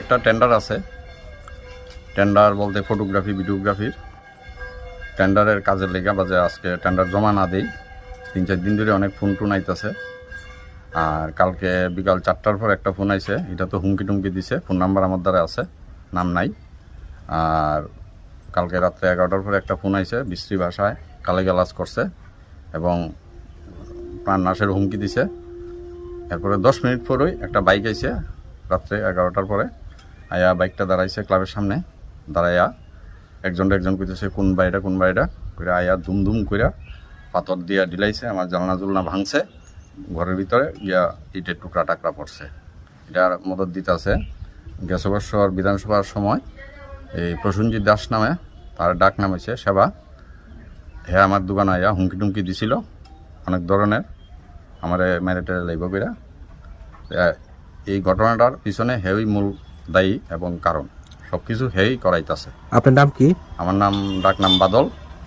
একটা টেন্ডার আছে, টেন্ডার বলতে ফটোগ্রাফি ভিডিওগ্রাফির টেন্ডারের কাজের লেগে বাজে আজকে টেন্ডার জমা না দেই 3-4 দিন ধরে অনেক ফোন টোন আইতেছে। আর কালকে বিকাল 4টার পর একটা ফোন আইছে, এটা তো হুমকি টুমকি দিছে, ফোন নাম্বার আমার দ্বারা আছে, নাম নাই। আর কালকে রাত্রে 11টার পরে একটা ফোন আইছে, বিশ্রী ভাষায় গালাগালাজ করছে এবং প্রাণ নাশের হুমকি দিছে। এরপরে 10 মিনিট পরেই একটা বাইক আইছে রাত্রে 11টার পরে, আয়া বাইকটা দাঁড়াইছে ক্লাবের সামনে, দাঁড়াইয়া একজন কইতেছে কোন বাড়িটা করে আয়া দুম কইরা পাথর দিয়া ডিলাইছে, আমার জানলা জুলনা ভাঙছে, ঘরের ভিতরে গিয়া ইটের টুকরা টাকরা পড়ছে। এটার মদত দিতে আছে গেছবর্ষর বিধানসভার সময় এই প্রসেনজিৎ দাস নামে, তার ডাক নাম হয়েছে সেবা। হ্যাঁ আমার দোকানে আয়া হুমকি টুমকি দিছিল অনেক ধরনের, আমার মেরেটে লাইব কইরা। এই ঘটনাটার পিছনে হেই মূল দায়ী এবং কারণ, সব কিছু হেই করাইতেছে। আপনার নাম কি? আমার নাম ডাক নাম বাদল,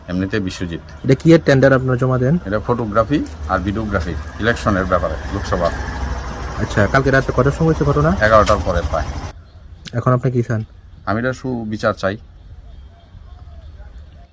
এমনিতে বিশ্বজিৎ। এটা কি এর টেন্ডার আপনারা জমা দেন? এটা ফটোগ্রাফি আর ভিডিওগ্রাফি ইলেকশনের ব্যাপারে, লোকসভা। আচ্ছা, কালকে রাতে কটার সময় হয়েছে ঘটনা? 11টার পরে প্রায়। এখন আপনি কি চান? আমি এটা সুবিচার চাই।